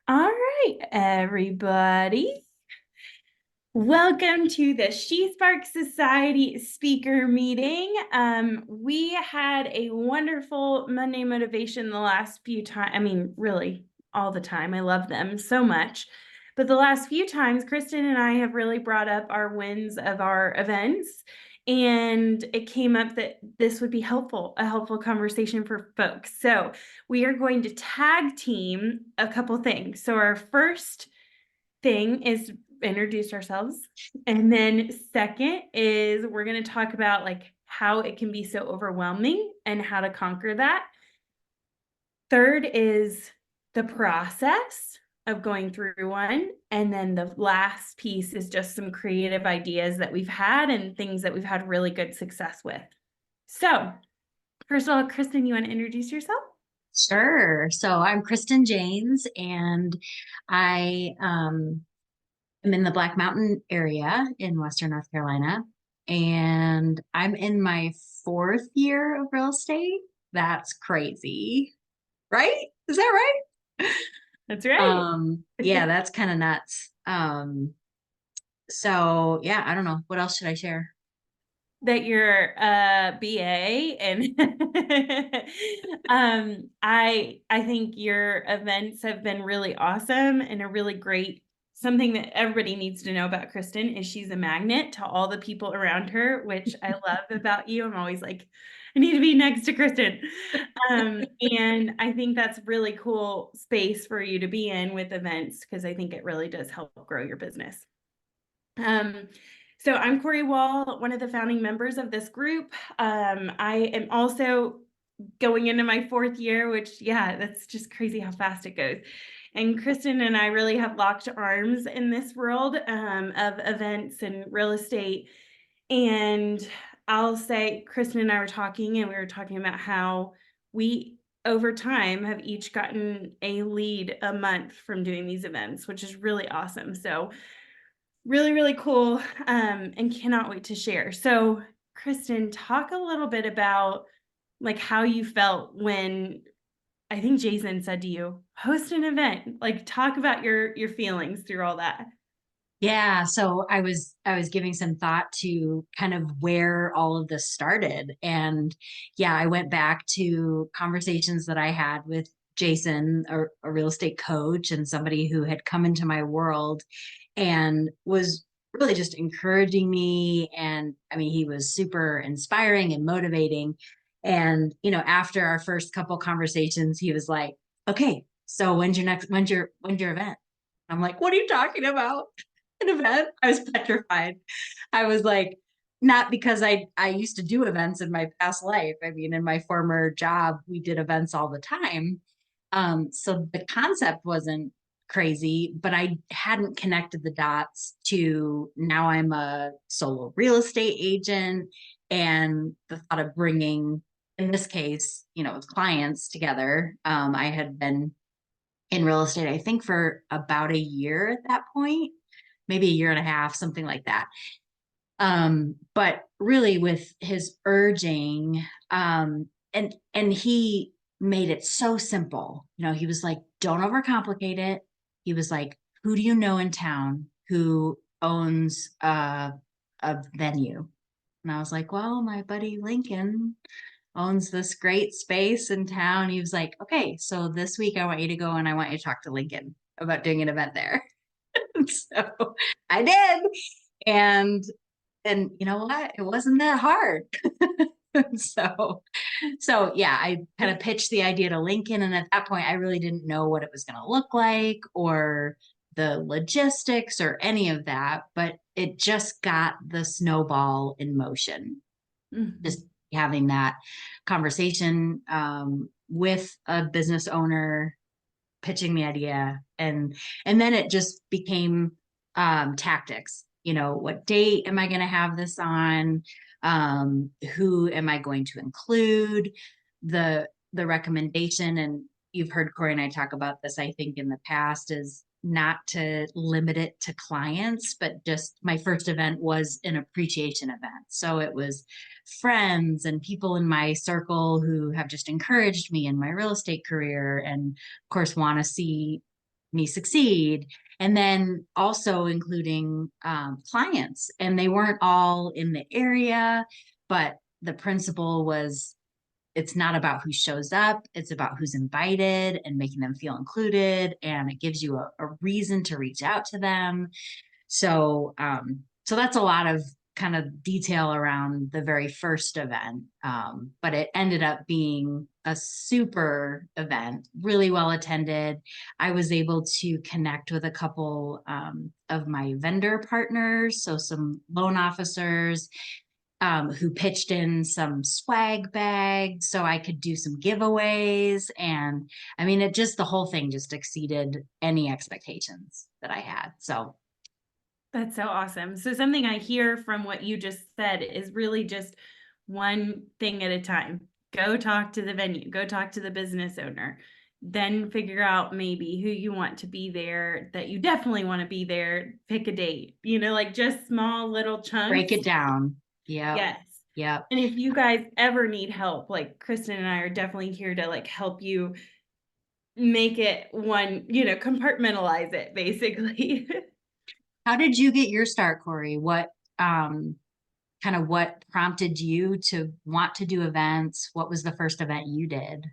All right, everybody. Welcome to the She Spark Society speaker meeting. We had a wonderful Monday motivation the last few times. I mean, really, all the time. I love them so much. But the last few times, Kristen and I have really brought up our wins of our events. And it came up that this would be a helpful conversation for folks. So we are going to tag team a couple things. So our first thing is introduce ourselves. And then second is we're going to talk about like how it can be so overwhelming and how to conquer that. Third is the process of going through one. And then the last piece is just some creative ideas that we've had and things that we've had really good success with. So, first of all, Kristen, you want to introduce yourself? Sure. So I'm Kristen Janes, and I am in the Black Mountain area in Western North Carolina, and I'm in my fourth year of real estate. That's crazy, right? Is that right? That's right. Yeah, that's kind of nuts. So yeah, I don't know. What else should I share? That you're a BA and I think your events have been really awesome and a really great something that everybody needs to know about Kristen is she's a magnet to all the people around her, which I love about you. I'm always like, I need to be next to Kristen. And I think that's really cool space for you to be in with events because I think it really does help grow your business. Um, so I'm Corey Wall, one of the founding members of this group. I am also going into my fourth year, which, yeah, that's just crazy how fast it goes. And Kristen and I really have locked arms in this world of events and real estate. And I'll say, Kristen and I were talking, and we were talking about how we, over time, have each gotten a lead a month from doing these events, which is really awesome. So really, really cool, and cannot wait to share. So, Kristen, talk a little bit about like how you felt when I think Jason said to you, host an event. Like talk about your feelings through all that. Yeah, so I was giving some thought to kind of where all of this started. And yeah, I went back to conversations that I had with Jason, a real estate coach and somebody who had come into my world and was really just encouraging me. And I mean, he was super inspiring and motivating. And, after our first couple conversations, he was like, okay, so when's your event? I'm like, what are you talking about? An event? I was petrified. I was like, not because I used to do events in my past life. I mean, in my former job, we did events all the time. So the concept wasn't crazy, but I hadn't connected the dots to now I'm a solo real estate agent, and the thought of bringing, in this case, clients together. I had been in real estate, I think, for about a year at that point, maybe a year and a half, something like that. But really with his urging, and he made it so simple. He was like, don't overcomplicate it. He was like, who do you know in town who owns a venue? And I was like, well, my buddy Lincoln owns this great space in town. He was like, okay, so this week I want you to go and I want you to talk to Lincoln about doing an event there. So I did. And you know what? It wasn't that hard. so yeah, I kind of pitched the idea to Lincoln. And at that point, I really didn't know what it was going to look like or the logistics or any of that, but it just got the snowball in motion. Mhm. Just having that conversation with a business owner, pitching the idea, and then it just became tactics. What date am I going to have this on? Who am I going to include? The recommendation, and you've heard Corey and I talk about this, I think, in the past, is not to limit it to clients, but just my first event was an appreciation event. So it was friends and people in my circle who have just encouraged me in my real estate career, and of course want to see me succeed. And then also including clients, and they weren't all in the area, but the principle was, it's not about who shows up, it's about who's invited and making them feel included. And it gives you a reason to reach out to them. So that's a lot of kind of detail around the very first event. But it ended up being a super event, really well attended. I was able to connect with a couple of my vendor partners, so some loan officers who pitched in some swag bags so I could do some giveaways. And I mean, the whole thing just exceeded any expectations that I had. So That's so awesome. So something I hear from what you just said is really just one thing at a time. Go talk to the venue, go talk to the business owner, then figure out maybe who you want to be there, that you definitely want to be there, pick a date, like just small little break chunks. it down. Yeah. Yes. Yep. And if you guys ever need help, like Kristen and I are definitely here to like help you make it one, compartmentalize it basically. How did you get your start, Corey? What prompted you to want to do events? What was the first event you did?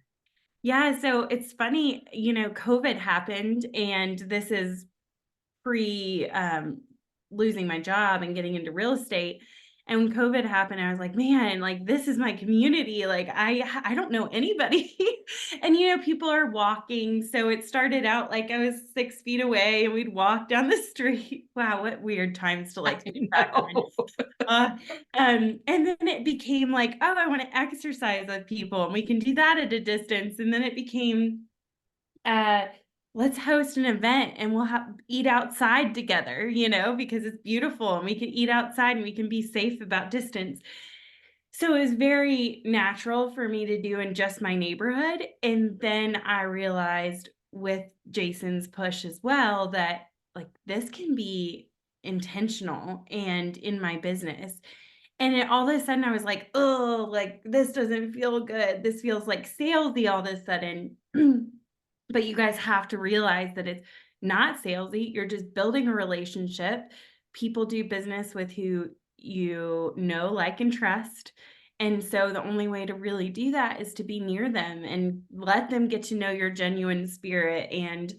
Yeah, so it's funny, COVID happened, and this is pre losing my job and getting into real estate. And when COVID happened, I was like, man, like this is my community. Like I don't know anybody. And people are walking. So it started out like I was 6 feet away and we'd walk down the street. Wow, what weird times to like think back on. And then it became like, oh, I want to exercise with people and we can do that at a distance. And then it became uh let's host an event and we'll eat outside together, because it's beautiful and we can eat outside and we can be safe about distance. So it was very natural for me to do in just my neighborhood. And then I realized with Jason's push as well that like this can be intentional and in my business. And all of a sudden I was like, oh, like this doesn't feel good. This feels like salesy all of a sudden. But you guys have to realize that it's not salesy. You're just building a relationship. People do business with who like, and trust. And so the only way to really do that is to be near them and let them get to know your genuine spirit and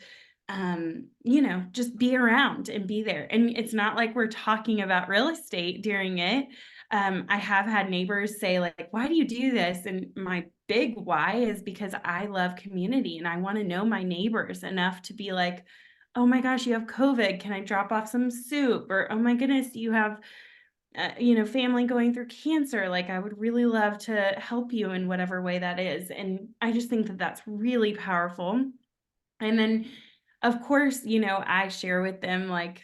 just be around and be there. And it's not like we're talking about real estate during it. I have had neighbors say like, why do you do this? And my big why is because I love community and I want to know my neighbors enough to be like, oh my gosh, you have COVID. Can I drop off some soup? Or, oh my goodness, you have, family going through cancer. Like, I would really love to help you in whatever way that is. And I just think that that's really powerful. And then, of course, I share with them like,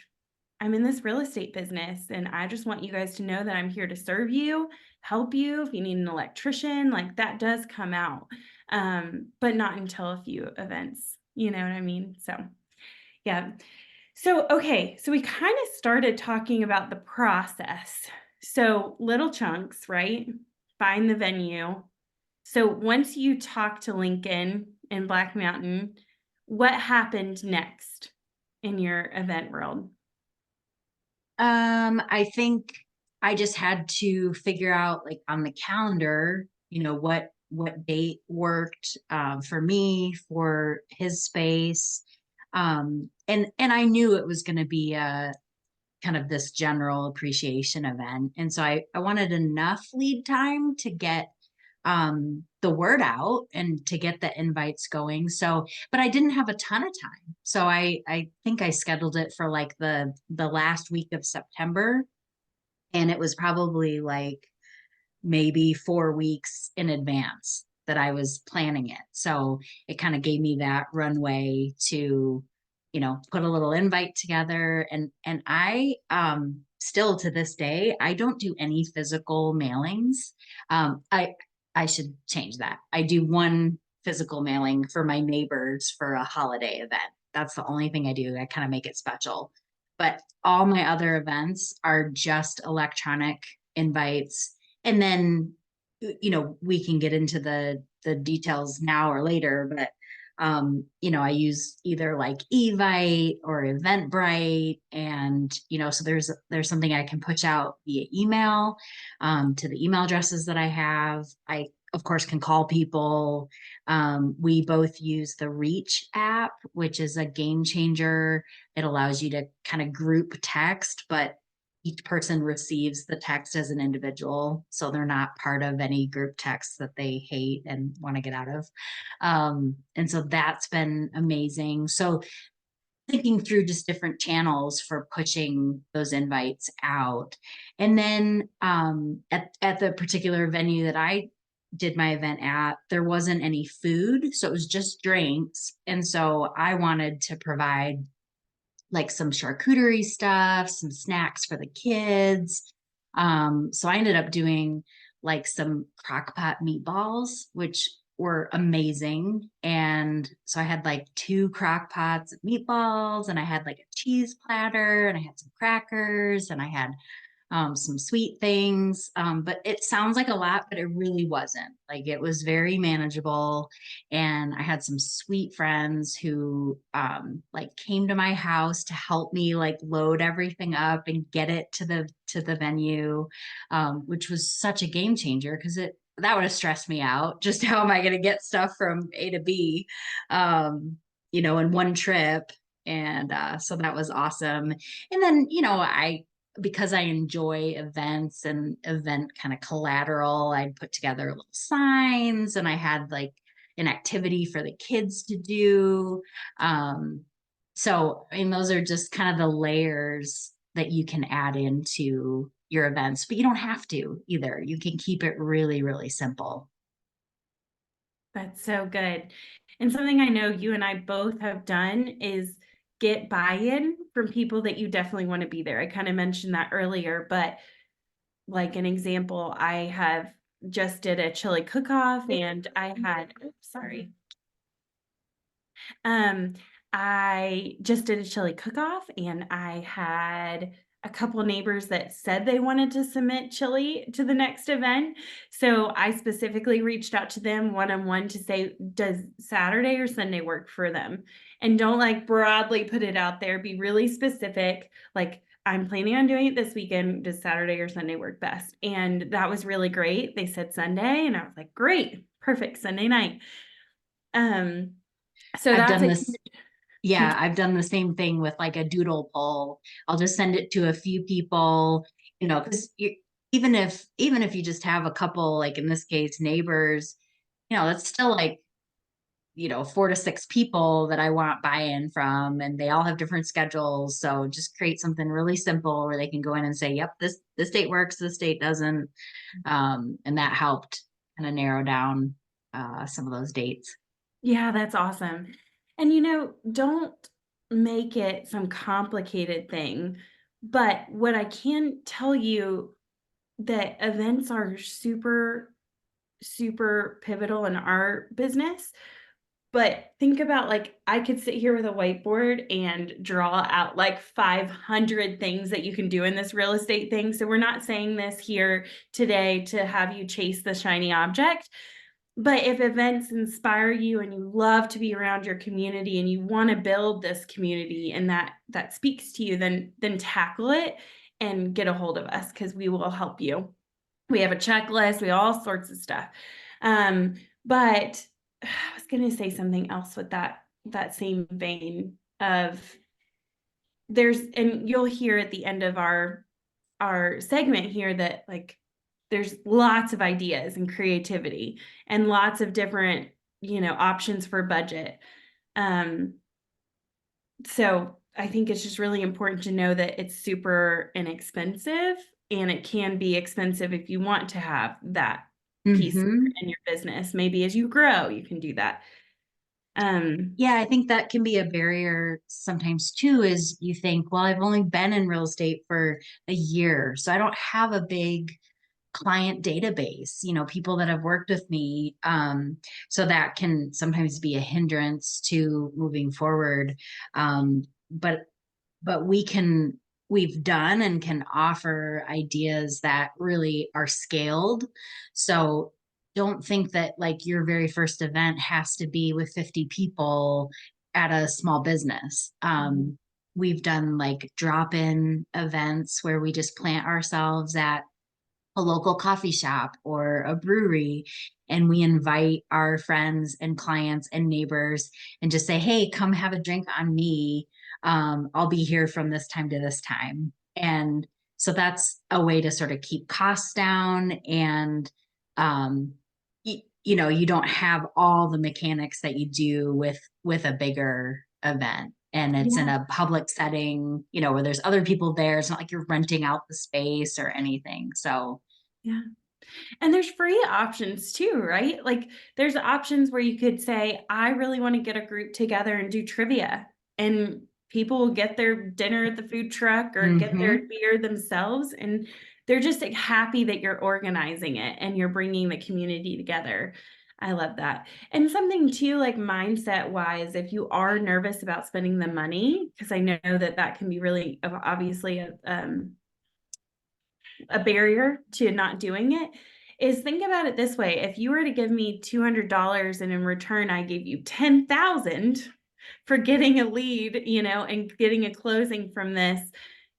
I'm in this real estate business and I just want you guys to know that I'm here to serve you, help you. If you need an electrician, like that does come out. But not until a few events, you know what I mean? So, yeah. So, okay. So we kind of started talking about the process. So little chunks, right? Find the venue. So once you talk to Lincoln and Black Mountain, what happened next in your event world? I think I just had to figure out like on the calendar, what date worked for me for his space. And I knew it was going to be a kind of this general appreciation event. And so I wanted enough lead time to get the word out and to get the invites going. So, but I didn't have a ton of time. So I think I scheduled it for like the last week of September. And it was probably like maybe 4 weeks in advance that I was planning it. So it kind of gave me that runway to, put a little invite together. And I still to this day, I don't do any physical mailings. I should change that. I do one physical mailing for my neighbors for a holiday event. That's the only thing I do. I kind of make it special. But all my other events are just electronic invites. And then, we can get into the details now or later, but I use either like Evite or Eventbrite, and so there's something I can push out via email to the email addresses that I have. I of course can call people. We both use the Reach app, which is a game changer. It allows you to kind of group text, but each person receives the text as an individual, so they're not part of any group text that they hate and want to get out of. And so that's been amazing. So thinking through just different channels for pushing those invites out. And then at the particular venue that I did my event at, there wasn't any food, so it was just drinks. And so I wanted to provide like some charcuterie stuff, some snacks for the kids. So I ended up doing like some crock pot meatballs, which were amazing. And so I had like 2 crock pots of meatballs, and I had like a cheese platter, and I had some crackers, and I had some sweet things. But it sounds like a lot, but it really wasn't. Like it was very manageable. And I had some sweet friends who like came to my house to help me like load everything up and get it to the venue, which was such a game changer because it that would have stressed me out. Just how am I going to get stuff from A to B, in one trip? And so that was awesome. And then, because I enjoy events and event kind of collateral, I'd put together little signs, and I had like an activity for the kids to do. So, I mean, those are just kind of the layers that you can add into your events, but you don't have to either. You can keep it really, really simple. That's so good. And something I know you and I both have done is get buy-in from people that you definitely want to be there. I kind of mentioned that earlier, but like an example, I have just did a chili cook-off, and I had, oops, sorry. I just did a chili cook-off, and I had a couple neighbors that said they wanted to submit chili to the next event. So I specifically reached out to them one-on-one to say, does Saturday or Sunday work for them? And don't like broadly put it out there, be really specific. Like, I'm planning on doing it this weekend. Does Saturday or Sunday work best? And that was really great. They said Sunday, and I was like, great, perfect, Sunday night. Um, so I've that's done a this. huge. Yeah, I've done the same thing with like a doodle poll. I'll just send it to a few people, because even if you just have a couple, like in this case, neighbors, that's still like, 4 to 6 people that I want buy-in from, and they all have different schedules. So just create something really simple where they can go in and say, yep, this date works, this date doesn't. And that helped kind of narrow down some of those dates. Yeah, that's awesome. And don't make it some complicated thing. But what I can tell you, that events are super, super pivotal in our business. But think about, like, I could sit here with a whiteboard and draw out like 500 things that you can do in this real estate thing. So we're not saying this here today to have you chase the shiny object. But if events inspire you and you love to be around your community and you want to build this community, and that speaks to you, then tackle it and get a hold of us, because we will help you. We have a checklist, we have all sorts of stuff. But I was going to say something else with that same vein of, and you'll hear at the end of our segment here that, like, there's lots of ideas and creativity and lots of different, options for budget. Um, so I think it's just really important to know that it's super inexpensive, and it can be expensive if you want to have that piece Hmm. in your business. Maybe as you grow, you can do that. Yeah, I think that can be a barrier sometimes too, is you think, well, I've only been in real estate for a year, so I don't have a big client database, people that have worked with me. So that can sometimes be a hindrance to moving forward. But we've done and can offer ideas that really are scaled. So don't think that like your very first event has to be with 50 people at a small business. Mhm. We've done like drop-in events where we just plant ourselves at a local coffee shop or a brewery, and we invite our friends and clients and neighbors and just say, hey, come have a drink on me. I'll be here from this time to this time. And so that's a way to sort of keep costs down, and um, you know, you don't have all the mechanics that you do with a bigger event, and it's in Yeah. a public setting, you know, where there's other people there. It's not like you're renting out the space or anything. So Yeah. And there's free options too, right? Like there's options where you could say, I really want to get a group together and do trivia. And people will get their dinner at the food truck or get hmm. their beer themselves. And they're just like, happy that you're organizing it and you're bringing the community together. I love that. And something too, like mindset wise, if you are nervous about spending the money, because I know that that can be really obviously a barrier to not doing it, is think about it this way. If you were to give me $200 and in return I gave you 10,000 for getting a lead, you know, and getting a closing from this,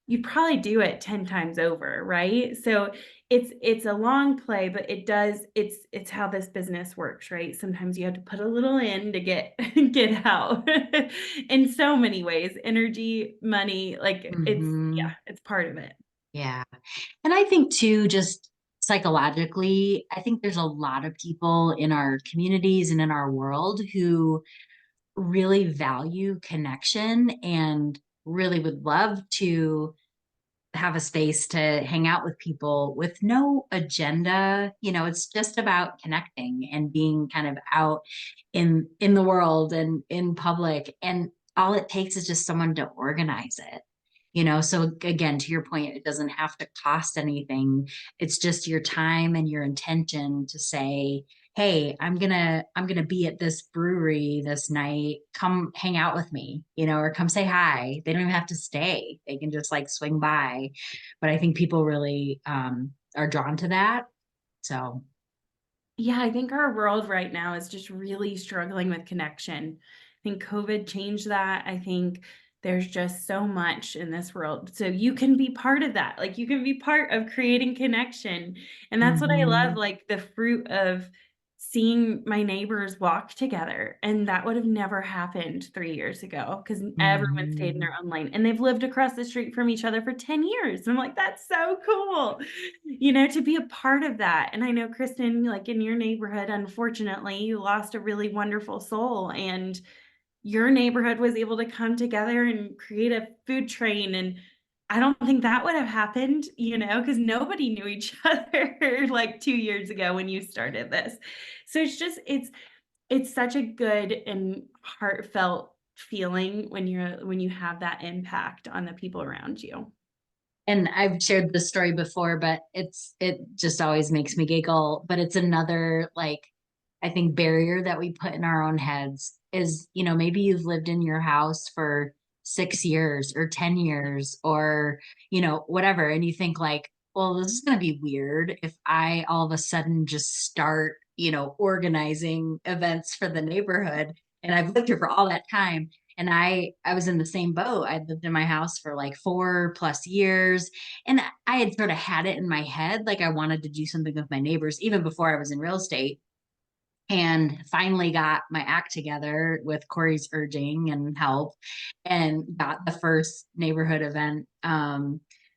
you'd probably do it 10 times over, right? So it's a long play, but it's how this business works, right? Sometimes you have to put a little in to get get out in so many ways. Energy, money, like Hmm. yeah, it's part of it. Yeah. And I think too, just psychologically, I think there's a lot of people in our communities and in our world who really value connection and really would love to have a space to hang out with people with no agenda. You know, it's just about connecting and being kind of out in the world and in public, and all it takes is just someone to organize it. You know, so again, to your point, it doesn't have to cost anything. It's just your time and your intention to say, hey, I'm gonna be at this brewery this night, come hang out with me, you know, or come say hi. They don't even have to stay, they can just like swing by. But I think people really are drawn to that. So Yeah, I think our world right now is just really struggling with connection. I think COVID changed that. I think there's just so much in this world. So you can be part of that. Like you can be part of creating connection. And that's what I love, mhm, like the fruit of seeing my neighbors walk together. And that would have never happened 3 years ago because everyone stayed in mhm. their own lane and they've lived across the street from each other for 10 years. And I'm like, that's so cool, you know, to be a part of that. And I know, Kristen, like in your neighborhood, unfortunately, you lost a really wonderful soul, and your neighborhood was able to come together and create a food train. And I don't think that would have happened, you know, because nobody knew each other like 2 years ago when you started this. So it's such a good and heartfelt feeling when you have that impact on the people around you. And I've shared this story before, but it just always makes me giggle. But it's another like I think barrier that we put in our own heads is, you know, maybe you've lived in your house for 6 years or 10 years or, you know, whatever. And you think like, well, this is gonna be weird if I all of a sudden just start, you know, organizing events for the neighborhood. And I've lived here for all that time. And I was in the same boat. I'd lived in my house for like 4+ years. And I had sort of had it in my head, like I wanted to do something with my neighbors, even before I was in real estate. And finally got my act together with Corey's urging and help, and got the first neighborhood event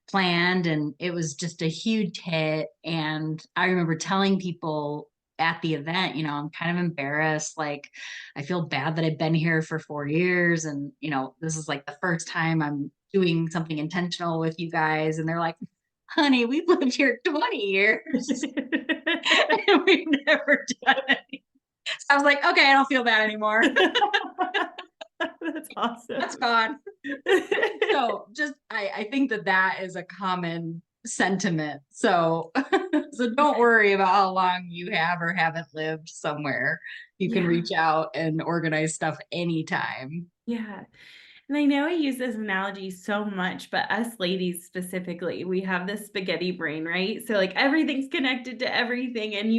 planned. And it was just a huge hit. And I remember telling people at the event, you know, I'm kind of embarrassed. Like, I feel bad that I've been here for 4 years. And, you know, this is like the first time I'm doing something intentional with you guys. And they're like, honey, we've lived here 20 years and we've never done it. I was like, okay, I don't feel bad anymore. That's awesome. That's gone. So just, I think that that is a common sentiment. So, so don't worry about how long you have or haven't lived somewhere. You can Yeah, reach out and organize stuff anytime. yeah. And I know I use this analogy so much, but us ladies specifically, we have this spaghetti brain, right? So like everything's connected to everything. And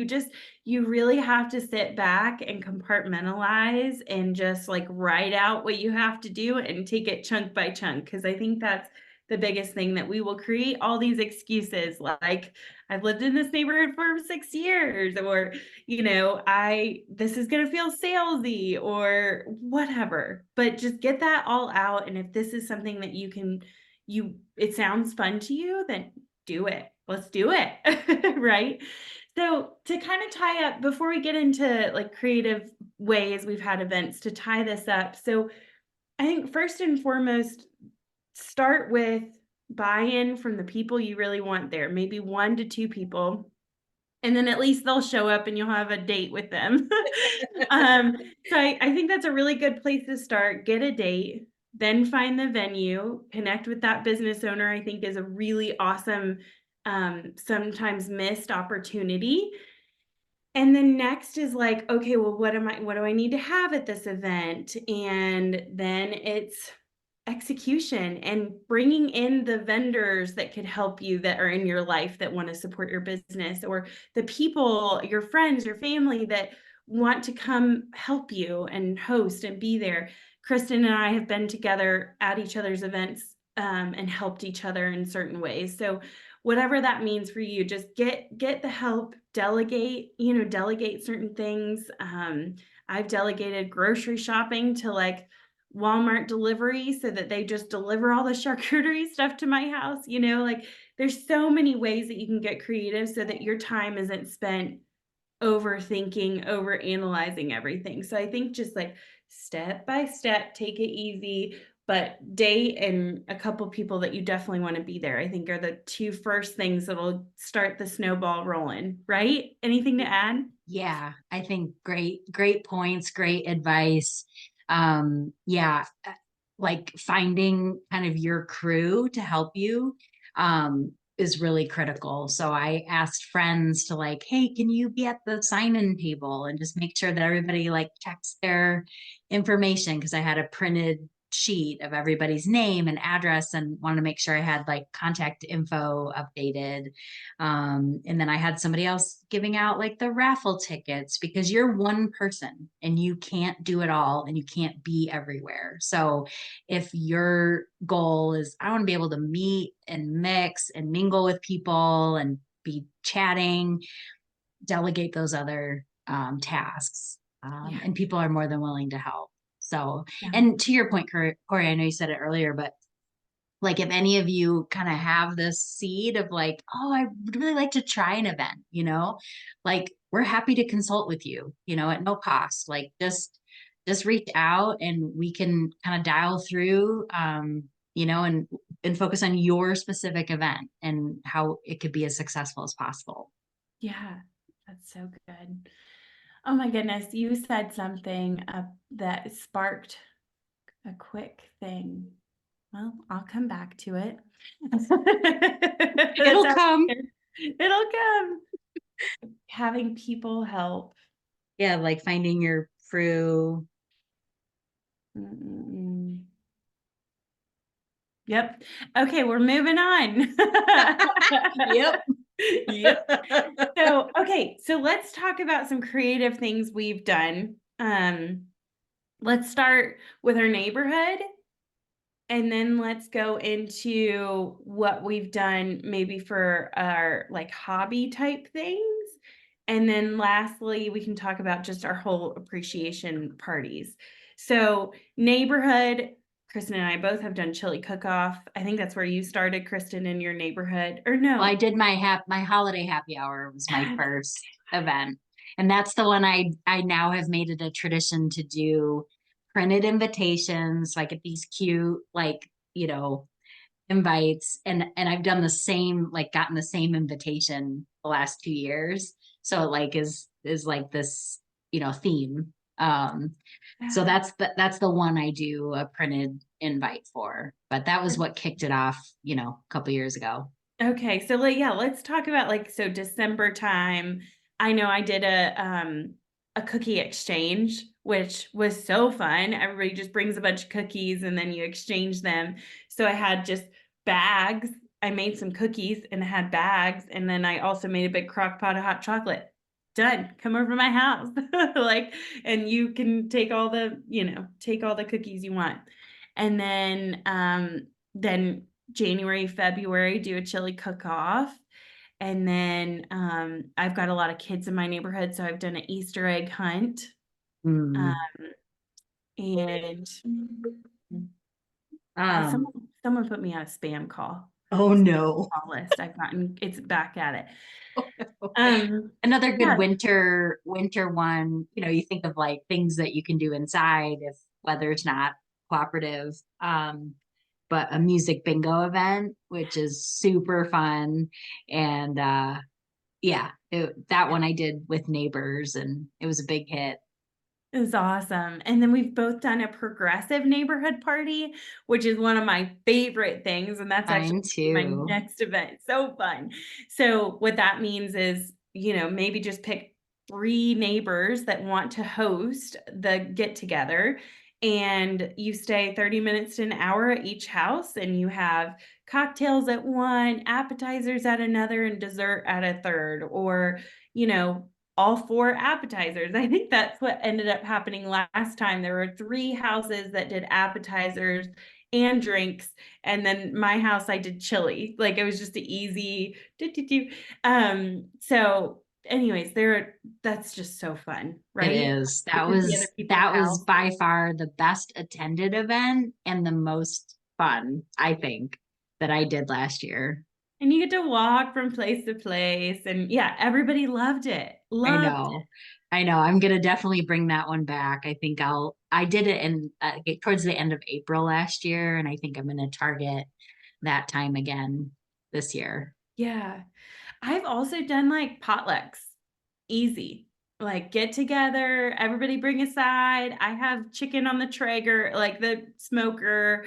you really have to sit back and compartmentalize and just like write out what you have to do and take it chunk by chunk. Cause I think that's the biggest thing, that we will create all these excuses like, I've lived in this neighborhood for 6 years, or this is going to feel salesy or whatever, but just get that all out. And if this is something that it sounds fun to you, then do it. Let's do it. Right. So to kind of tie up before we get into like creative ways we've had events to tie this up. So I think first and foremost, start with buy-in from the people you really want there, maybe 1 to 2 people. And then at least they'll show up and you'll have a date with them. So I think that's a really good place to start. Get a date, then find the venue, connect with that business owner. I think is a really awesome, sometimes missed opportunity. And then next is like, okay, well, what do I need to have at this event? And then it's execution and bringing in the vendors that could help you, that are in your life, that want to support your business, or the people, your friends, your family that want to come help you and host and be there. Kristen and I have been together at each other's events, and helped each other in certain ways. So whatever that means for you, just get the help, delegate certain things. I've delegated grocery shopping to like Walmart delivery so that they just deliver all the charcuterie stuff to my house. Like there's so many ways that you can get creative so that your time isn't spent overthinking, over analyzing everything. So I think just like step by step, take it easy, but date and a couple people that you definitely want to be there, I think are the 2 first things that'll start the snowball rolling, right? Anything to add? Yeah, I think great points, great advice. Yeah, like finding kind of your crew to help you is really critical. So I asked friends to like, hey, can you be at the sign-in table and just make sure that everybody like checks their information? Because I had a printed sheet of everybody's name and address and wanted to make sure I had like contact info updated. And then I had somebody else giving out like the raffle tickets, because you're one person and you can't do it all and you can't be everywhere. So if your goal is, I want to be able to meet and mix and mingle with people and be chatting, delegate those other tasks. Yeah. And people are more than willing to help. So, Yeah. and to your point, Corey, I know you said it earlier, but like if any of you kind of have this seed of like, oh, I would really like to try an event, like we're happy to consult with you, at no cost. Like just reach out and we can kind of dial through, and focus on your specific event and how it could be as successful as possible. Yeah, that's so good. Oh my goodness, you said something that sparked a quick thing. Well, I'll come back to it. It'll come. It'll come. Having people help. Yeah, like finding your crew. Mm-mm. Yep. Okay, we're moving on. Yep. Yep. So let's talk about some creative things we've done. Let's start with our neighborhood, and then let's go into what we've done maybe for our like hobby type things. And then lastly, we can talk about just our whole appreciation parties. So neighborhood, Kristen and I both have done chili cook-off. I think that's where you started, Kristen, in your neighborhood. Or no. Well, I did my holiday happy hour was my first event. And that's the one I now have made it a tradition to do printed invitations. So I get these cute, like, invites, and I've done the same, like gotten the same invitation the last 2 years. So it like is like this, theme. So that's the one I do a printed invite for. But that was what kicked it off, a couple years ago. Okay, so like, yeah, let's talk about like, so December time. I know I did a cookie exchange which was so fun. Everybody just brings a bunch of cookies and then you exchange them. So I had just bags. I made some cookies and had bags, and then I also made a big crock pot of hot chocolate. Done. Come over to my house. Like, and you can take all the, take all the cookies you want. And then January, February, do a chili cook-off. And then I've got a lot of kids in my neighborhood, so I've done an Easter egg hunt. Um, Mm. and Um, someone put me on a spam call. oh no. Call list. I've gotten it's back at it. Um, Another good yeah, winter one, you think of like things that you can do inside if weather's not cooperative. But a music bingo event, which is super fun. And yeah, that one I did with neighbors and it was a big hit. it was awesome. And then we've both done a progressive neighborhood party, which is one of my favorite things. And that's actually Mine my too. next event. So fun. So what that means is, maybe just pick 3 neighbors that want to host the get together, and you stay 30 minutes to an hour at each house, and you have cocktails at one, appetizers at another, and dessert at a third, or, you know, all 4 appetizers. I think that's what ended up happening last time. There were 3 houses that did appetizers and drinks, and then my house, I did chili. Like, it was just an easy do, do, do. So anyways, that's just so fun, It right? is. Get That to the other was people's that was house. by far the best attended event and the most fun, I think, that I did last year. And you get to walk from place to place, and yeah, everybody loved it. I Loved know. I know. I'm gonna definitely bring that one back. I did it in towards the end of April last year, and I think I'm gonna target that time again this year. Yeah. I've also done like potlucks. Easy. Like, get together, everybody bring a side. I have chicken on the Traeger, like the smoker.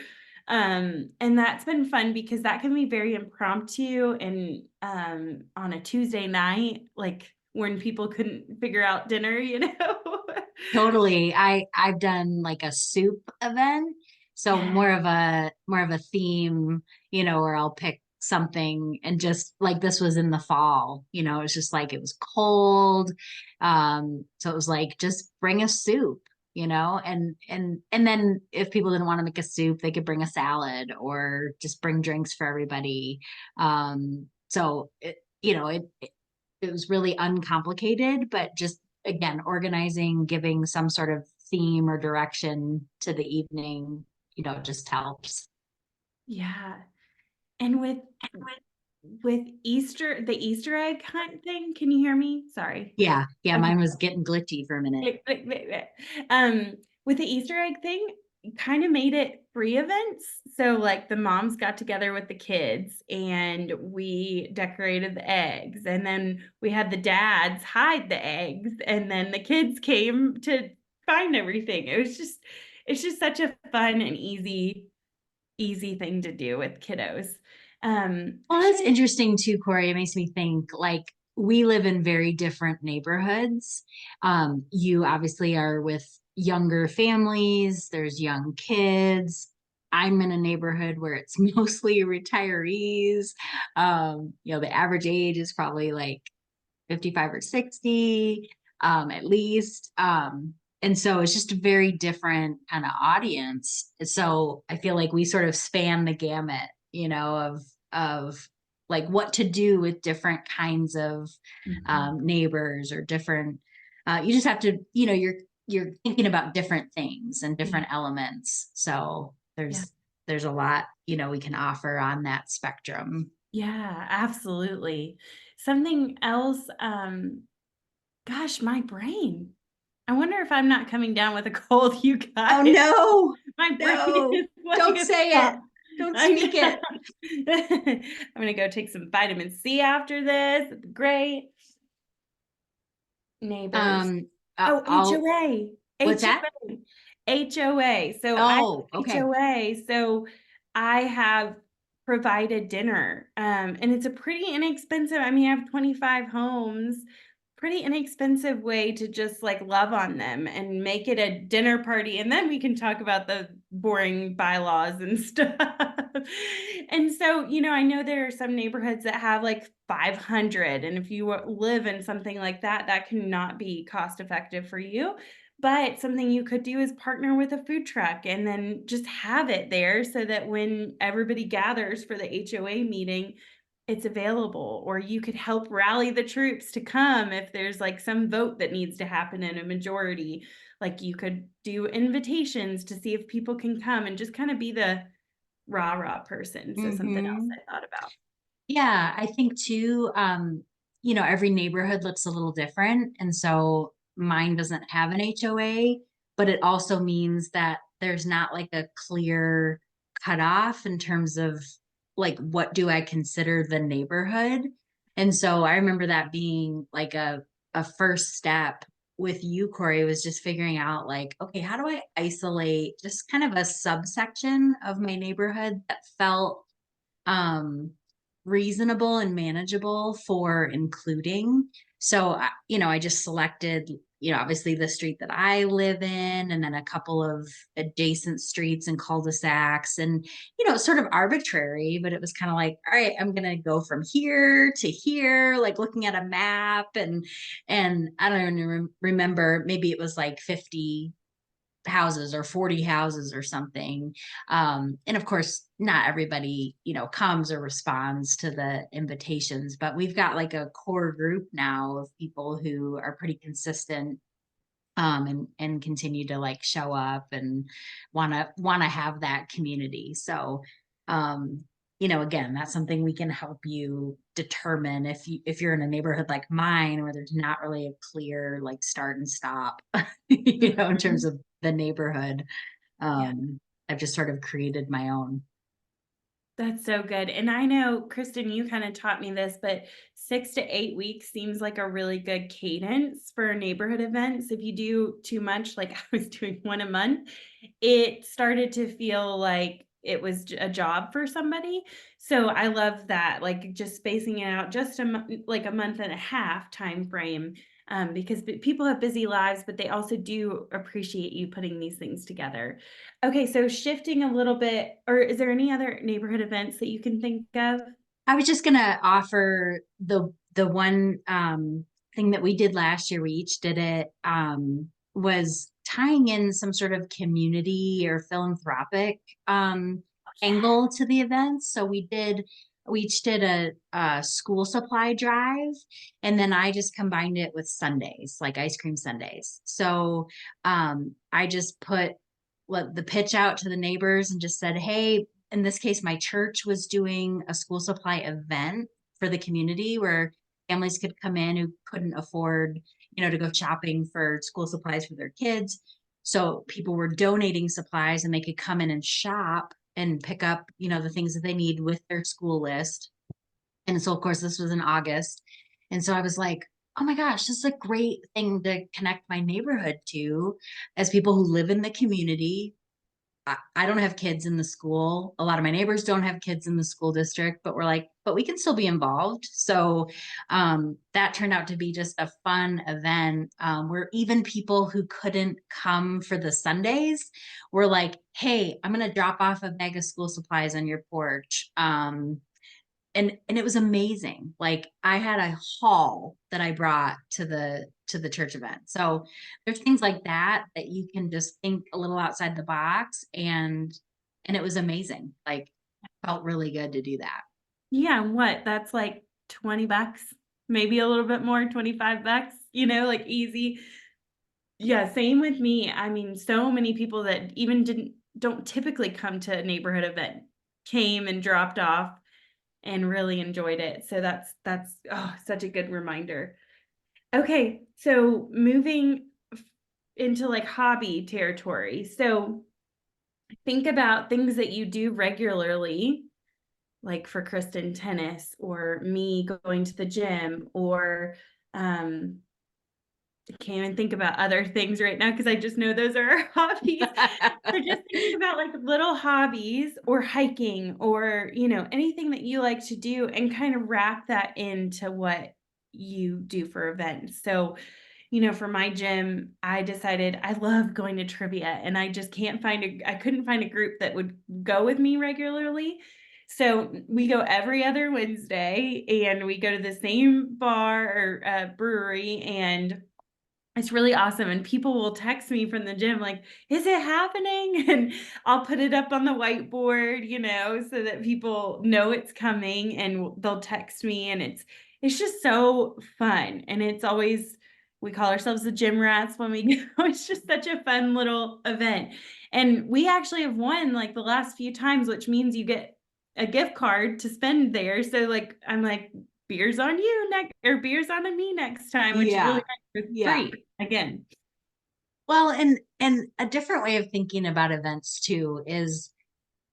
And that's been fun because that can be very impromptu and on a Tuesday night, like when people couldn't figure out dinner, you know? Totally. I've done like a soup event. So Yeah. more of a theme, where I'll pick something and just like this was in the fall, it's just like it was cold. So it was like just bring a soup, and then if people didn't want to make a soup, they could bring a salad or just bring drinks for everybody. So it was really uncomplicated, but just again, organizing, giving some sort of theme or direction to the evening, just helps. Yeah. And with Easter, the Easter egg hunt thing, can you hear me? Sorry. Yeah. Yeah. Okay. Mine was getting glitchy for a minute. Bleh, bleh, bleh, bleh. With the Easter egg thing, kind of made it free events. So like the moms got together with the kids and we decorated the eggs, and then we had the dads hide the eggs, and then the kids came to find everything. It's just such a fun and easy thing to do with kiddos. Well, that's Actually, interesting too, Corey. It makes me think like we live in very different neighborhoods. You obviously are with younger families, there's young kids. I'm in a neighborhood where it's mostly retirees. The average age is probably like 55 or 60, at least. And so it's just a very different kind of audience. So I feel like we sort of span the gamut, of like what to do with different kinds of mhm. neighbors or different. You just have to, you're thinking about different things and Yeah, different elements. So yeah. there's a lot, we can offer on that spectrum. Yeah, absolutely. Something else, gosh, my brain. I wonder if I'm not coming down with a cold, you Oh guys. no, My brain no, is like don't a say it. stop. Don't I speak know. it. I'm gonna go take some vitamin C after this. It'd be great. Neighbors. Um, Oh, I'll, HOA. what's that? HOA. HOA. So I have Oh, okay. HOA. So I have provided dinner. And it's a pretty inexpensive. I mean, I have 25 homes. pretty inexpensive way to just like love on them and make it a dinner party. And then we can talk about the boring bylaws and stuff. And so, I know there are some neighborhoods that have like 500. And if you live in something like that, that cannot be cost effective for you. But something you could do is partner with a food truck and then just have it there so that when everybody gathers for the HOA meeting, it's available, or you could help rally the troops to come if there's like some vote that needs to happen in a majority. Like you could do invitations to see if people can come and just kind of be the rah-rah person. So something else Hmm. I thought about. Yeah, I think too, every neighborhood looks a little different. And so mine doesn't have an HOA, but it also means that there's not like a clear cutoff in terms of like what do I consider the neighborhood. And so I remember that being like a first step with you, Corey, was just figuring out like, okay, how do I isolate just kind of a subsection of my neighborhood that felt um reasonable and manageable for including. So I just selected, obviously the street that I live in, and then a couple of adjacent streets and cul-de-sacs, and sort of arbitrary, but it was kind of like, all right, I'm gonna go from here to here, like looking at a map, and I don't even remember, maybe it was like 50 houses or 40 houses or something. And of course, not everybody, comes or responds to the invitations, but we've got like a core group now of people who are pretty consistent, and continue to like show up and wanna have that community. So again, that's something we can help you determine if you're in a neighborhood like mine where there's not really a clear like start and stop, in terms Mhm. of the neighborhood. Yeah. I've just sort of created my own. That's so good. And I know, Kristen, you kind of taught me this, but 6 to 8 weeks seems like a really good cadence for neighborhood events. If you do too much, like I was doing one a month, it started to feel like it was a job for somebody. So I love that, like just spacing it out just like a month and a half time frame, because people have busy lives, but they also do appreciate you putting these things together. Okay, so shifting a little bit, or is there any other neighborhood events that you can think of? I was just gonna offer the one thing that we did last year. We each did it. Was tying in some sort of community or philanthropic angle to the events. So we each did a school supply drive, and then I just combined it with Sundays, like ice cream Sundays. So I just put the pitch out to the neighbors and just said, hey, in this case, my church was doing a school supply event for the community where families could come in who couldn't afford, to go shopping for school supplies for their kids. So people were donating supplies and they could come in and shop and pick up, the things that they need with their school list. And so, of course, this was in August. And so I was like, oh my gosh, this is a great thing to connect my neighborhood to as people who live in the community. I don't have kids in the school. A lot of my neighbors don't have kids in the school district, but we're like, but we can still be involved. So that turned out to be just a fun event, where even people who couldn't come for the Sundays were like, hey, I'm going to drop off a bag of school supplies on your porch. And it was amazing. Like I had a haul that I brought to the church event. So there's things like that that you can just think a little outside the box, and it was amazing. Like felt really good to do that. Yeah, what? That's like $20, maybe a little bit more, $25, like easy. Yeah, same with me. I mean, so many people that even don't typically come to a neighborhood event came and dropped off and really enjoyed it. So that's oh, such a good reminder. Okay, so moving into like hobby territory. So think about things that you do regularly, like for Kristen, tennis, or me going to the gym, or um, I can't even think about other things right now because I just know those are our hobbies. So just thinking about like little hobbies or hiking or, anything that you like to do and kind of wrap that into what you do for events. So, for my gym, I decided I love going to trivia and I just I couldn't find a group that would go with me regularly. So we go every other Wednesday and we go to the same bar or brewery, and it's really awesome, and people will text me from the gym like, "Is it happening?" And I'll put it up on the whiteboard, so that people know it's coming, and they'll text me, and it's just so fun, and it's always we call ourselves the gym rats when we go. It's just such a fun little event, and we actually have won, like, the last few times, which means you get a gift card to spend there, so, like, I'm like, "Beers on you next or beers on me next time," which is really Yeah. nice for Yeah. free, again. Well, and a different way of thinking about events too is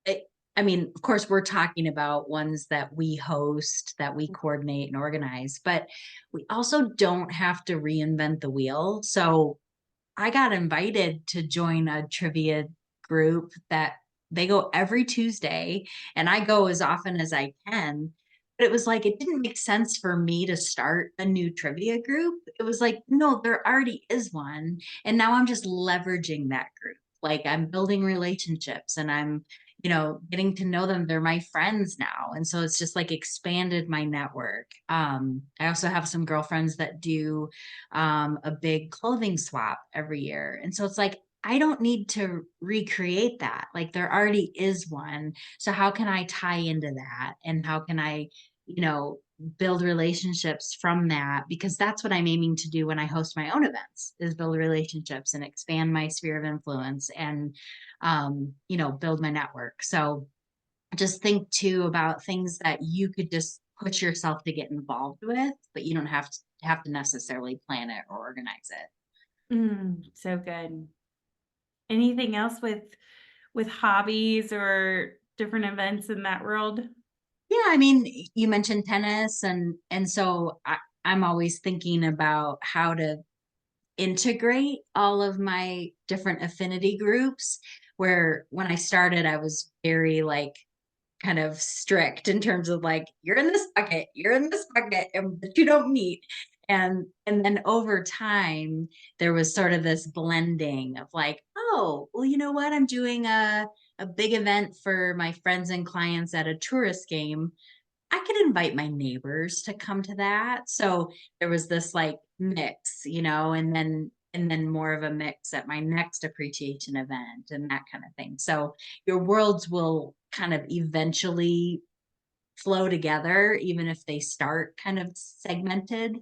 it, I mean, of course, we're talking about ones that we host, that we coordinate and organize, but we also don't have to reinvent the wheel. So I got invited to join a trivia group that they go every Tuesday, and I go as often as I can. But it was like, it didn't make sense for me to start a new trivia group. It was like, no, there already is one. And now I'm just leveraging that group. Like I'm building relationships and I'm, getting to know them. They're my friends now. And so it's just like expanded my network. I also have some girlfriends that do a big clothing swap every year. And so it's like, I don't need to recreate that. Like there already is one. So how can I tie into that? And how can I, you know, build relationships from that? Because that's what I'm aiming to do when I host my own events is build relationships and expand my sphere of influence and, build my network. So just think too about things that you could just push yourself to get involved with, but you don't have to necessarily plan it or organize it. So good. Anything else with hobbies or different events in that world? Yeah, I mean, you mentioned tennis and so I'm always thinking about how to integrate all of my different affinity groups where when I started I was very like kind of strict in terms of like you're in this bucket and but you don't meet and then over time there was sort of this blending of like oh well you know what I'm doing a big event for my friends and clients at a tourist game. I could invite my neighbors to come to that. So there was this like mix, and then more of a mix at my next appreciation event and that kind of thing. So your worlds will kind of eventually flow together, even if they start kind of segmented.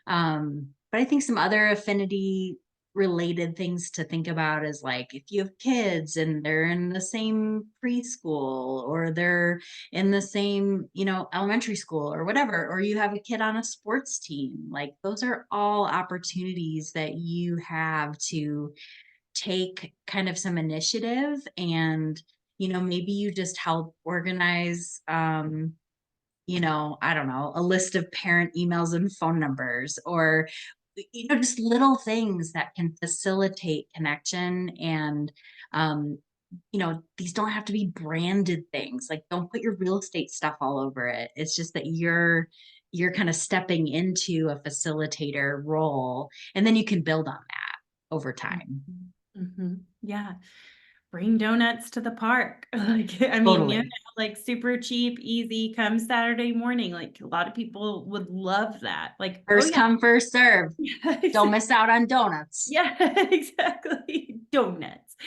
But I think some other affinity related things to think about is like if you have kids and they're in the same preschool or they're in the same, elementary school or whatever, or you have a kid on a sports team, like those are all opportunities that you have to take kind of some initiative and maybe you just help organize I don't know, a list of parent emails and phone numbers or just little things that can facilitate connection and these don't have to be branded things. Like don't put your real estate stuff all over it. It's just that you're kind of stepping into a facilitator role and then you can build on that over time. Yeah. Bring donuts to the park. Like, I mean, Totally. like super cheap, easy, come Saturday morning. Like a lot of people would love that. Like, oh First yeah, come, first serve. Don't yeah, miss out on donuts. yeah, exactly. Donuts.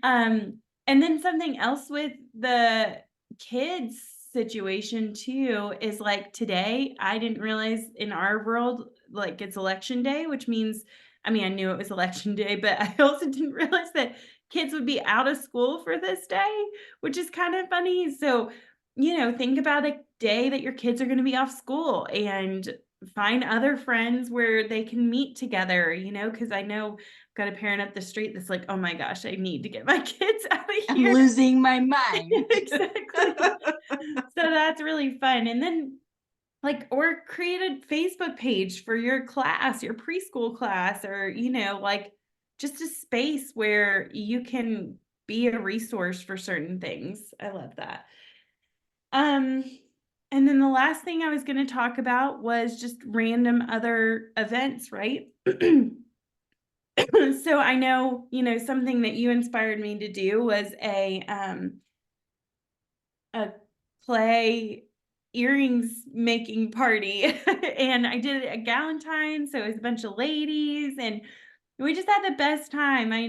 Um, and then something else with the kids situation too is like today, I didn't realize in our world, like it's election day, which means, I mean, I knew it was election day, but I also didn't realize that kids would be out of school for this day, which is kind of funny. So, think about a day that your kids are going to be off school and find other friends where they can meet together, because I know I've got a parent up the street that's like, "Oh my gosh, I need to get my kids out of I'm here." losing my mind. Exactly. So that's really fun. And then like or create a Facebook page for your class, your preschool class, or like just a space where you can be a resource for certain things. I love that. Um, And then the last thing I was going to talk about was just random other events, right? So I know, something that you inspired me to do was a clay earrings making party. And I did it at Galentine's, so it was a bunch of ladies, and we just had the best time. I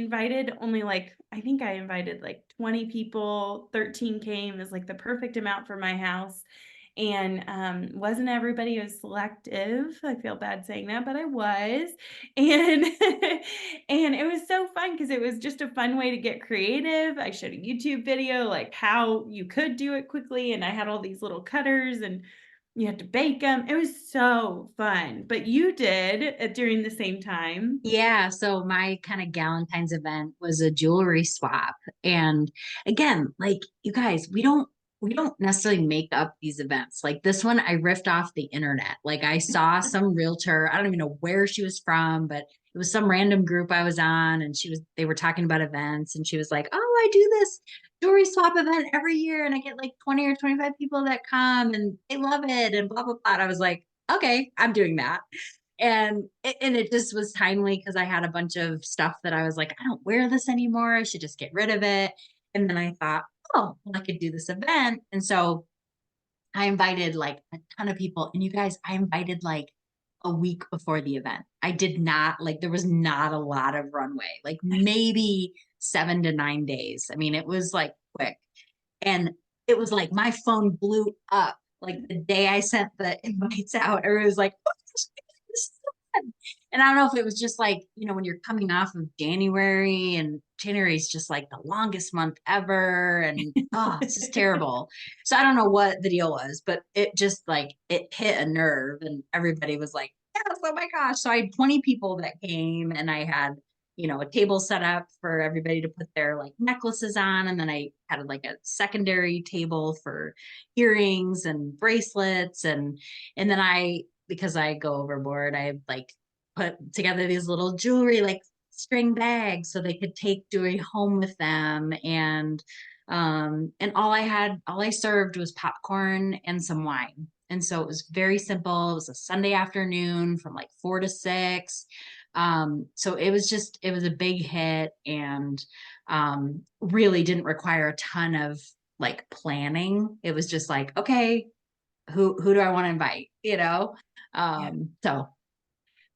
think I invited like 20 people, 13 came. It was like the perfect amount for my house. And wasn't everybody was selective. I feel bad saying that, but I was. And and it was so fun because it was just a fun way to get creative. I showed a YouTube video like how you could do it quickly, and I had all these little cutters and you had to bake them. It was so fun. But you did it during the same time. Yeah, so my kind of Galentine's event was a jewelry swap. And again, like you guys, we don't necessarily make up these events. Like this one I riffed off the internet. Like I saw some realtor, I don't even know where she was from, but it was some random group I was on and they were talking about events and she was like, "Oh, I do this jewelry swap event every year and I get like 20 or 25 people that come and they love it and blah blah blah." And I was like, "Okay, I'm doing that." And it just was timely because I had a bunch of stuff that I was like, I don't wear this anymore. I should just get rid of it. And then I thought, oh, well, I could do this event. And so I invited like a ton of people. And you guys, I invited like a week before the event. I did not like, there was not a lot of runway, like maybe 7 to 9 days. I mean, it was like quick. And it was like my phone blew up like the day I sent the invites out. Or it was like, oh, this is so fun. And I don't know if it was just like, when you're coming off of January and January is just like the longest month ever. And oh, it's just terrible. So I don't know what the deal was, but it just like it hit a nerve and everybody was like, yes, oh my gosh. So I had 20 people that came and I had a table set up for everybody to put their like necklaces on. And then I had like a secondary table for earrings and bracelets. And then because I go overboard, I like put together these little jewelry, like string bags so they could take jewelry home with them. And all I served was popcorn and some wine. And so it was very simple. It was a Sunday afternoon from like 4 to 6. So it was a big hit and really didn't require a ton of like planning. It was just like, okay, who do I want to invite? Yeah. So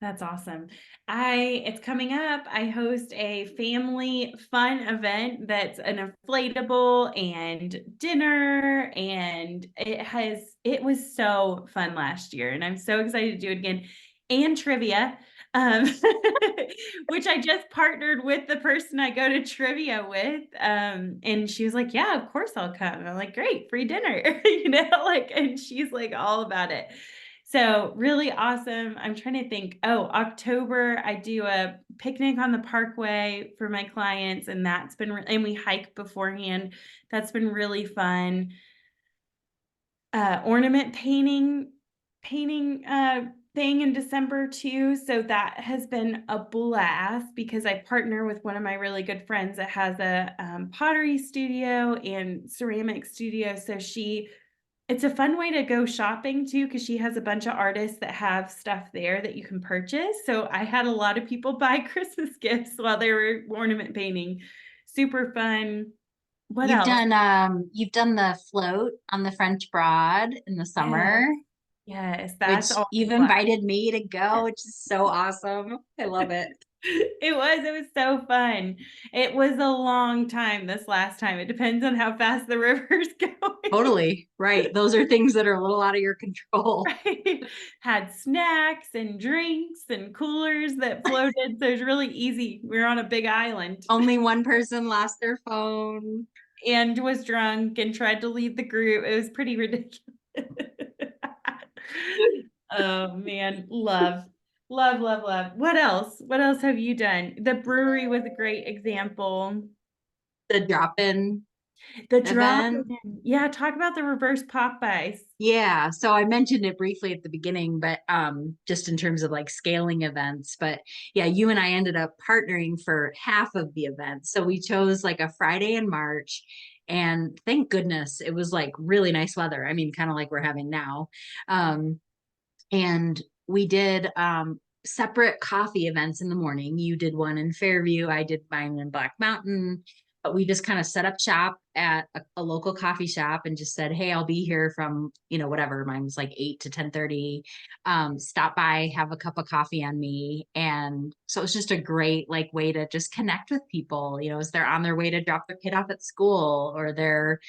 That's awesome. It's coming up. I host a family fun event that's an inflatable and dinner, and it was so fun last year, and I'm so excited to do it again. And trivia, um, which I just partnered with the person I go to trivia with. And she was like, "Yeah, of course I'll come." And I'm like, "Great, free dinner," and she's like all about it. So really awesome. I'm trying to think. Oh, October, I do a picnic on the parkway for my clients, and and we hike beforehand. That's been really fun. Ornament painting thing in December too. So that has been a blast because I partner with one of my really good friends that has a pottery studio and ceramic studio. So it's a fun way to go shopping too, because she has a bunch of artists that have stuff there that you can purchase. So I had a lot of people buy Christmas gifts while they were ornament painting. Super fun. What else? you've done the float on the French Broad in the Yes, summer, yes, which that's all. you've invited me to go, which is so awesome. I love it. It was so fun. It was a long time this last time. It depends on how fast the river's going. Totally. Right. Those are things that are a little out of your control. Right. Had snacks and drinks and coolers that floated. So it was really easy. We were on a big island Only one person lost their phone. and was drunk and tried to lead the group. It was pretty ridiculous. Oh man, love, love, love, love. What else? What else have you done? The brewery was a great example. The drop-in The drop event. in. Yeah, talk about the reverse Popeyes. Yeah, so I mentioned it briefly at the beginning, but just in terms of like scaling events, but yeah, you and I ended up partnering for half of the event. So we chose like a Friday in March And thank goodness it was like really nice weather. I mean, kind of like we're having now. Um, and we did separate coffee events in the morning. You did one in Fairview, I did mine in Black Mountain, but we just kind of set up shop at a local coffee shop and just said, hey, I'll be here from, whatever, mine was like 8 to 10:30. Stop by, have a cup of coffee on me. And so it's just a great like way to just connect with people, as they're on their way to drop their kid off at school, or they're,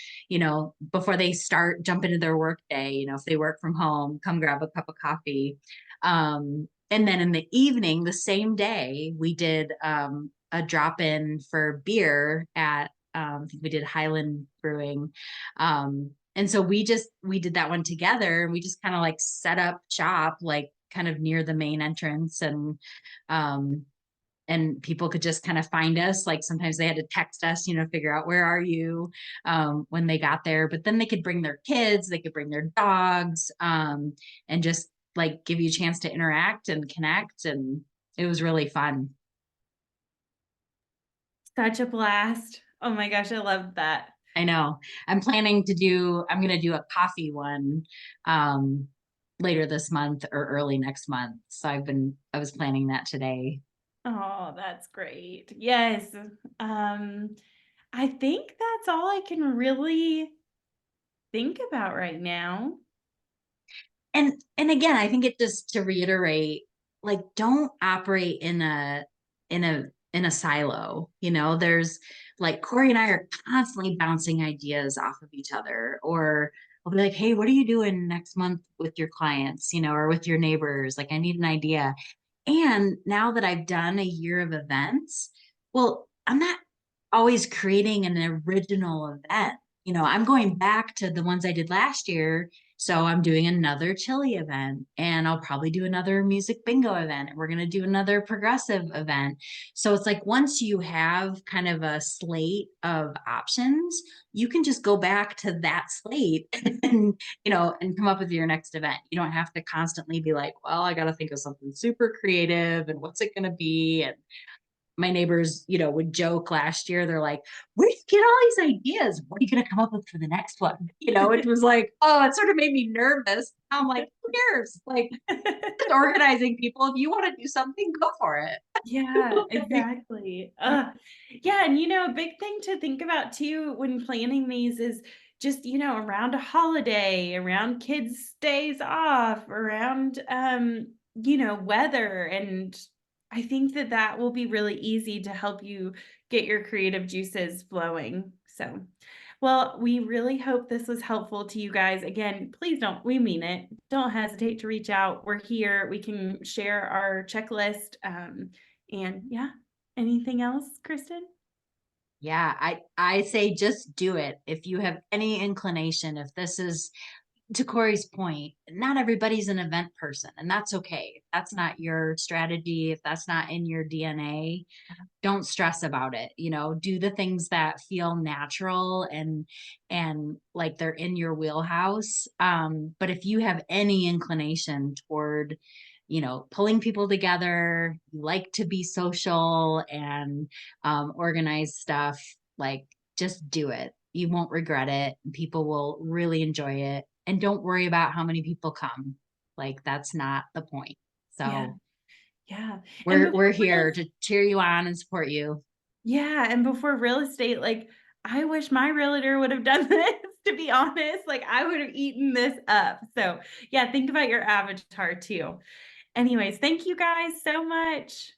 before they start jump into their work day, if they work from home, come grab a cup of coffee. And then in the evening, the same day, we did a drop in for beer at, I think we did Highland Brewing. And so we did that one together, and we just kind of like set up shop, like kind of near the main entrance, um, and people could just kind of find us. Like sometimes they had to text us, figure out where are you, when they got there, but then they could bring their kids, they could bring their dogs, and just like give you a chance to interact and connect. And it was really fun. Such a blast. Oh my gosh, I love that. I know. I'm going to do a coffee one, um, later this month or early next month. So I was planning that today. Oh, that's great. Yes. Um, I think that's all I can really think about right now. And again, I think it just, to reiterate, like, don't operate in a in a silo. There's like Corey and I are constantly bouncing ideas off of each other, or I'll be like, hey, what are you doing next month with your clients, or with your neighbors? Like, I need an idea. And now that I've done a year of events, well, I'm not always creating an original event. I'm going back to the ones I did last year. So I'm doing another chili event, and I'll probably do another music bingo event. And we're going to do another progressive event. So it's like once you have kind of a slate of options, you can just go back to that slate and, and come up with your next event. You don't have to constantly be like, well, I got to think of something super creative and what's it going to be. And my neighbors, would joke last year. They're like, where do you get all these ideas? What are you going to come up with for the next one? It was like, oh, it sort of made me nervous. I'm like, who cares? Like, just organizing people. If you want to do something, go for it. Yeah, exactly. Yeah, and a big thing to think about too when planning these is just, around a holiday, around kids' days off, around weather. And I think that that will be really easy to help you get your creative juices flowing. So, well, we really hope this was helpful to you guys. Again, please don't, we mean it. Don't hesitate to reach out. We're here. We can share our checklist. And yeah, anything else, Kristen? Yeah, I say just do it. If you have any inclination, if this is, to Corey's point, not everybody's an event person, and that's okay. If that's not your strategy, if that's not in your DNA, don't stress about it. Do the things that feel natural and like they're in your wheelhouse. But if you have any inclination toward, pulling people together, you like to be social and organize stuff, like just do it. You won't regret it. People will really enjoy it. And don't worry about how many people come. Like, that's not the point. Yeah, So yeah. And we're before real, here to cheer you on and support you. yeah, and before real estate, like I wish my realtor would have done this, to be honest. Like I would have eaten this up. So yeah, think about your avatar too. Anyways, thank you guys so much.